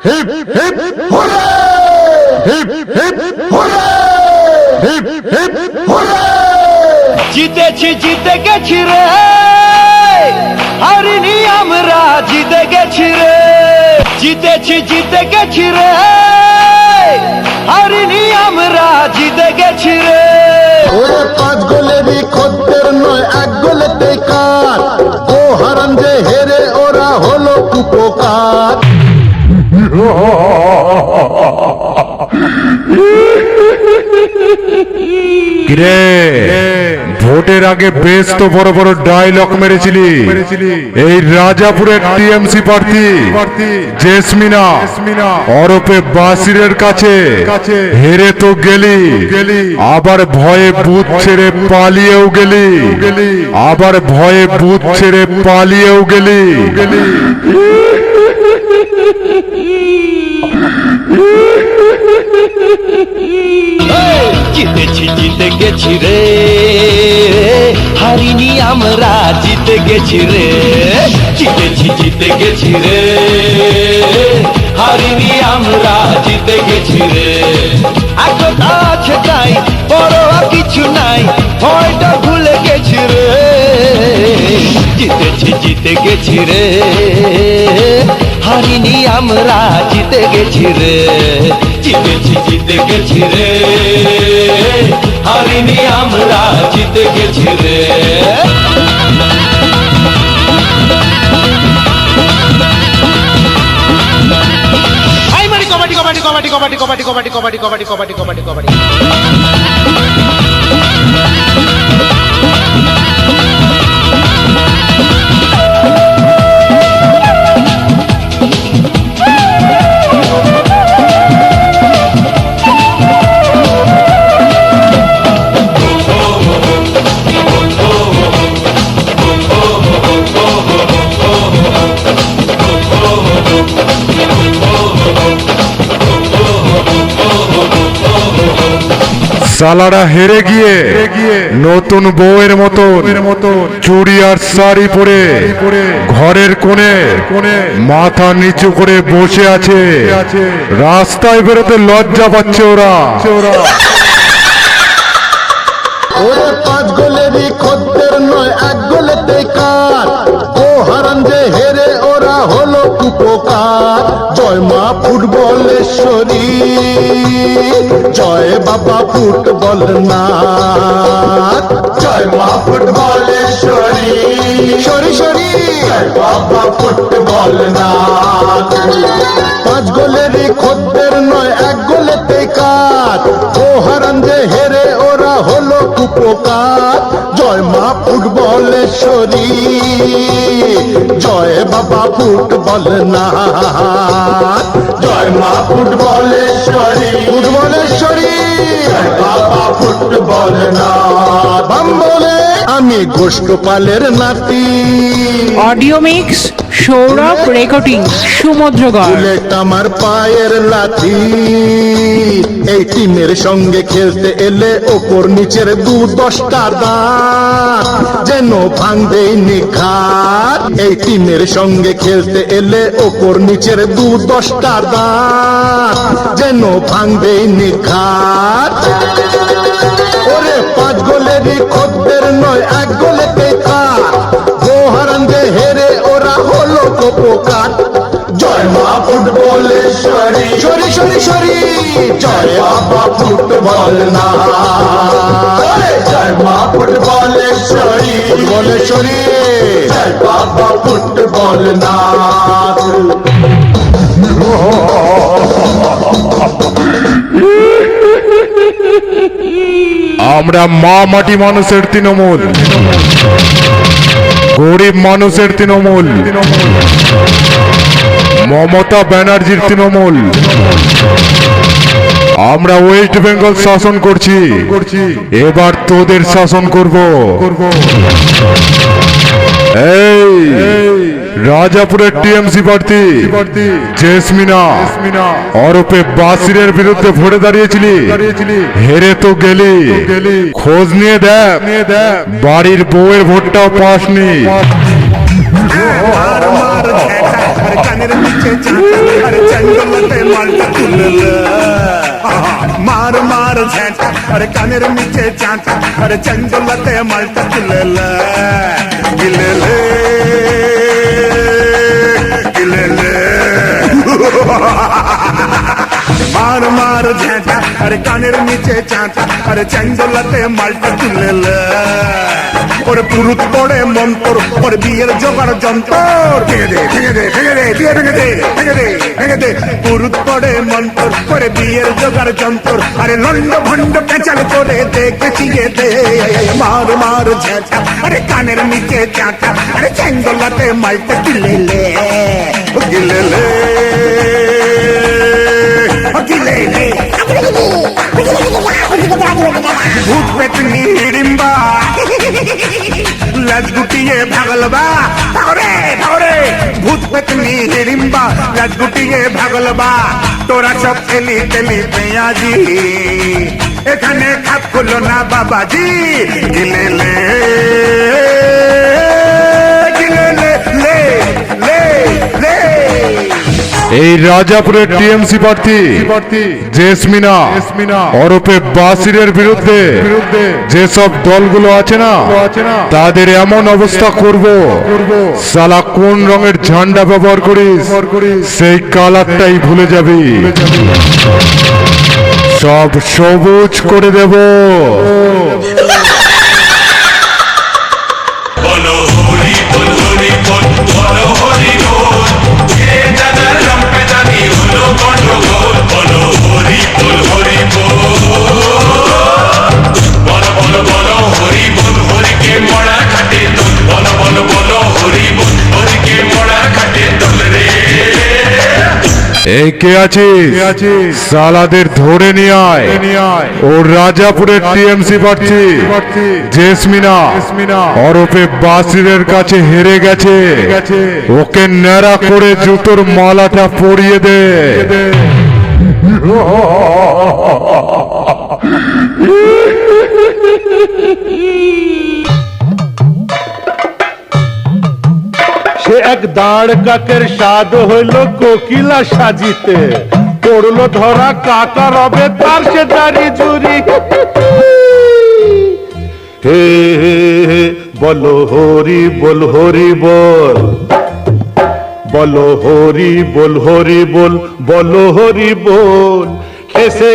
Heap hip hurray, hip hip hurray, hip hip hurray. জিতেছি, জিতে গেছি রে, হারিনি আমরা, জিতে গেছি রে। জিতেছি, জিতে গেছি রে, হারিনি আমরা, জিতে গেছি রে। ওরে 5 গোলেরই খদ্দের নয়, 1 গোলেতেই কার। ও হারান যে হেরে ওরা হলো কুপোকার। কিরে, ভোটের আগে বেশ তো বড় বড় ডায়লগ মেরেছিলি। এই রাজাপুরের টিএমসি প্রার্থী জেসমিনা ওরফে বাসিরের কাছে হেরে তো গেলি, আবার ভয়ে বুথ ছেড়ে পালিয়েও গেলি, আবার ভয়ে বুথ ছেড়ে পালিয়েও গেলি। জিতেছি, জিতে গেছি রে, হারিনি আমরা, জিতে গেছি রে। জিতেছি, জিতে গেছি রে, হারিনি আমরা, জিতে গেছি রে। এখন আছে তাই বড় আর কিছু নাই, ভয়টা ভুলে গেছি রে। জিতেছি, জিতে গেছি রে, হারিনি আমরা, জিতে গেছি রে। জিতেছি, জিতে গেছি রে, হারিনি আমরা, জিতে গেছি রে। কবাডি কবাডি কবাডি কবাডি কবাডি কবাডি কবাডি কবাডি কবাডি কবাডি কবাডি। সালারা হেরে গিয়ে নতুন বউয়ের মতো চুড়ি আর শাড়ি পরে ঘরের কোণে মাথা নিচু করে বসে আছে। রাস্তায় বেরোতে লজ্জা পাচ্ছে ওরা। ওরে 5 গোলেরই খদ্দের নয়, 1 গোলেতেই কার। ও হারান যে হেরে ওরা হলো কুপোকার। জয় মা ফুটবলেশ্বরী, জয় বাবা ফুটবল না। জয় মা ফুটবলেশ্বরী, সরি সরি, জয় বাবা ফুটবল না। 5 গোলেরই খদ্দের নয়, 1 গোলেতেই কার। ও হারান যে হেরে ওরা হলো কুপোকার। জয় মা ফুটবলেশ্বরী, জয় বাবা ফুটবল না। জয় মা ফুটবলেশ্বরী, ফুটবলেশ্বরী, জয় বাবা ফুটবল না। বাম বলে আমি গোষ্ঠপালের নাতি। Audio mix Sourav recording Samudragarh. Bullet আমার পায়ের লাথি। এই টিমের সঙ্গে খেলতে এলে ওপর নিচের 2-10টা দাঁত যেন ভাঙবে নিখাত। এই টিমের সঙ্গে খেলতে এলে ওপর নিচের 2-10টা দাঁত যেন ভাঙবে নিখাত। ওরে 5 গোলেরই খদ্দের নয়, 1 গোলেতেই কার। ও হারান যে হেরে ওরা হলো কুপোকার। জয় মা ফুটবলেশ্বরী, সরি সরি সরি, জয় বাবা ফুটবল না। জয় মা ফুটবলেশ্বরী, ফুটবলেশ্বরী, জয় বাবা ফুটবল না। আমরা মা মাটি মানুষের তৃণমূল, গরিব মানুষের তৃণমূল, মমতা ব্যানার্জির তৃণমূল। আমরা ওয়েস্ট বেঙ্গল শাসন করছি, এবার তোদের শাসন করব। এই রাজাপুরের টিএমসি প্রার্থী জেসমিনা ওরফে বাসিরের বিরুদ্ধে ভোটে দাঁড়িয়েছিলি, হেরে তো গেলি। খোঁজ নিয়ে দেখ, বাড়ির বউয়ের ভোটটাও পাসনি। কানের নিচে মালটা তুলে লে। মার মার ঝেঁটা আরে কানের নিচে চাঁটা আরে চন্দলাতে মালটা তুলে লে। গিলে লে গিলে লে মার মার ঝেঁটা আরে কানের নিচে চাঁটা আরে চন্দলাতে মালটা তুলে লে। ওরে পুরুত পড়ে মন্তর ওরে বিয়ের জোগাড় যন্তর ভেঙে দে ভেঙে দে ভেঙে দে দিয়ে ভেঙে দে ভেঙে দে ভেঙে দে পুরুত পড়ে মন্তর ওরে বিয়ের জোগাড় যন্তর আরে লন্ড ভন্ড পেঁচাল করে দেখেছি এ দে। মার মার ঝেঁটা আরে কানের নিচে চাঁটা আরে চেঙ্গলাতে মালটা তুলে লে। গিলে লে গিলে লে ভূত পেতনি হিড়িম্বা লাজ গুটিয়ে ভাগলবা ভাগরে ভাগরে ভূত পেতনি হিড়িম্বা লাজ গুটিয়ে ভাগলবা তোরা সব খেলি তেলি পেঁয়াজি এখানে খাপ খুলো না বাবাজি। গিলে লে গিলে লে লে লে লে এই রাজাপুরের টিএমসি প্রার্থী জেসমিনা ওরফে বাসিরের বিরুদ্ধে যেসব দলগুলো আছে না তাদের এমন অবস্থা করব সালা কোন রঙের ঝান্ডা ব্যবহার করিস সেই কালারটাই ভুলে যাবি, সব সবুজ করে দেব। বলো হরি বল হরি বল বলো হরি বল এ দাদার লম্পেদানি হলো গন্ডগোল। বলো হরি বল হরি বল বলো বলো বলো হরি বল হরিকে মরা খাটে দোল। বলো বলো বলো হরি বল হরিকে মরা খাটে দোল রে। এই কে আছিস সালাদের ধরে নিয়ে আয়। ও রাজাপুরের টিএমসি প্রার্থী জেসমিনা ওরফে বাসিরের কাছে হেরে গেছে, ওকে ন্যাড়া করে জুতোর মালাটা পরিয়ে দে। সে এক দাঁড় কাকের স্বাদ হইল কোকিলা সাজিতে, পড়লো ধরা কাকা রবে তার সে দাড়ি জুড়ি। হে হে হে বলো হরি বল হরি বল বলো হরি বল হরি বল বলো হরি বল। ফেসে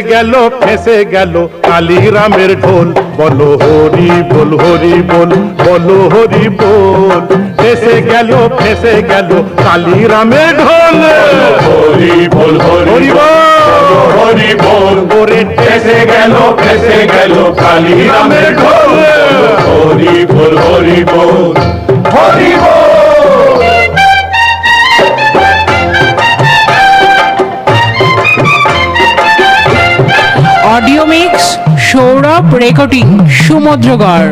গেল কালীরামের ঢোল। বলো হরি বল হরি বল বলো হরি বল। ফেসে গেল কালীরামের ঢোল। হরি বল হরি বল হরি বল ওরে ফেসে গেল কালী রামের ঢোল। হরি বল হরি বল হরি বল। Audio mix Sourav recording Samudragarh.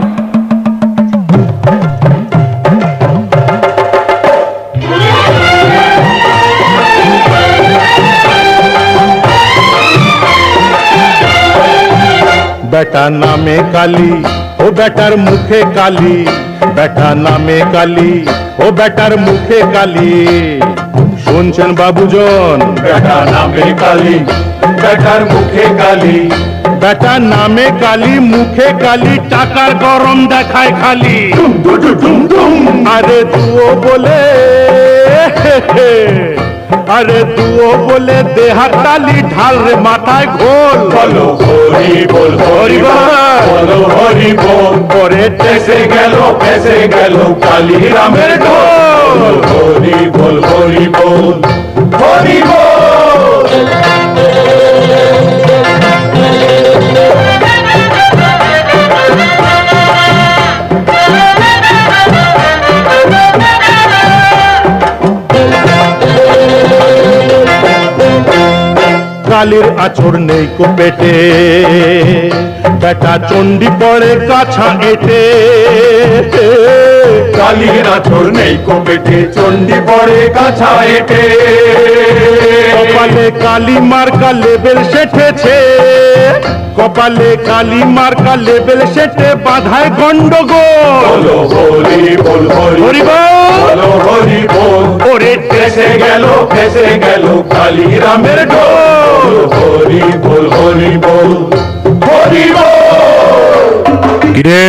বেটা নামে কালী ও বেটার মুখে কালী, বেটা নামে কালী ও বেটার মুখে কালী। শুনছেন বাবুজন? বেটা নামে কালী বেটার মুখে কালী। বেটা নামে কালী মুখে কালী, টাকার গরম দেখায় খালি। আরে তুও বলে আরে তুও বলে দেহার তালি ঢাল রে মাথায় ঘোল। বলো হরি বল হরি বল হরি বল। পরে ফেসে গেল কালী রামের ঢোল। হরি বল হরি বল হরি বল। কালীর আঁচড় নেই কো পেটে, বেটা চণ্ডী পড়ে কাছা এটে। কালীর আঁচড় নেই কো পেটে, চণ্ডী পড়ে কাছা এটে। কপালে কালি মার্কা লেবেল সেটেছে, কপালে কালি মার্কা লেবেল সেটে বাধায় গন্ডগোল। হরি বল হরি বল হরি বল, ওরে ফেসে গেল কালী রামের ঢোল। হরি বল হরি বল হরি বল। কিরে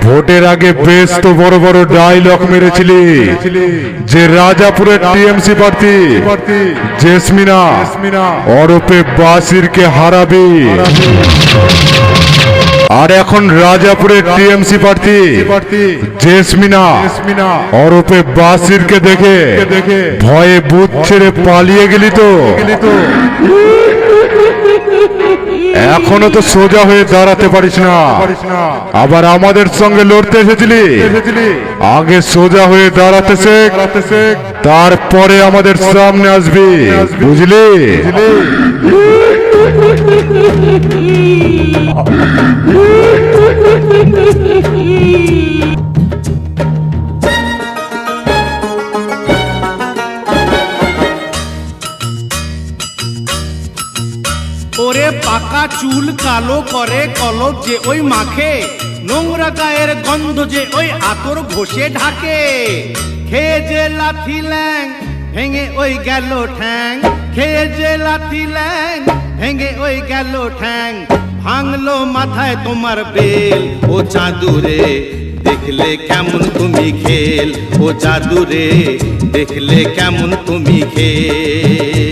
ভোটের আগে বেশ তো বড় বড় ডায়লগ মেরেছিলি যে রাজাপুরের টিএমসি প্রার্থী জেসমিনা ওরফে বাসিরকে হারাবি, আর এখন রাজাপুরের টিএমসি প্রার্থী জেসমিনা ওরফে বাসিরকে দেখে ভয়ে বুথ ছেড়ে পালিয়ে গেলি তো? এখনো তো সোজা হয়ে দাঁড়াতে পারিস না, আবার আমাদের সঙ্গে লড়তে এসেছিলি। আগে সোজা হয়ে দাঁড়াতে শেখ, তারপরে আমাদের সামনে আসবি, বুঝলি? ওরে পাকা চুল কালো করে কলপ যে ওই মাখে, নোংরা গায়ের গন্ধ যে ওই আতর ঘষে ঢাকে। খেয়ে যে লাথি ল্যাং ভেঙে ওই গেল ঠ্যাং, খেয়ে যে লাথি ল্যাং ভেঙে ওই গেল ঠ্যাং। ভাঙলো মাথায় তোমার বেল, ও চাঁদুরে দেখলে কেমন তুমি খেল, ও চাঁদুরে দেখলে কেমন তুমি খেল।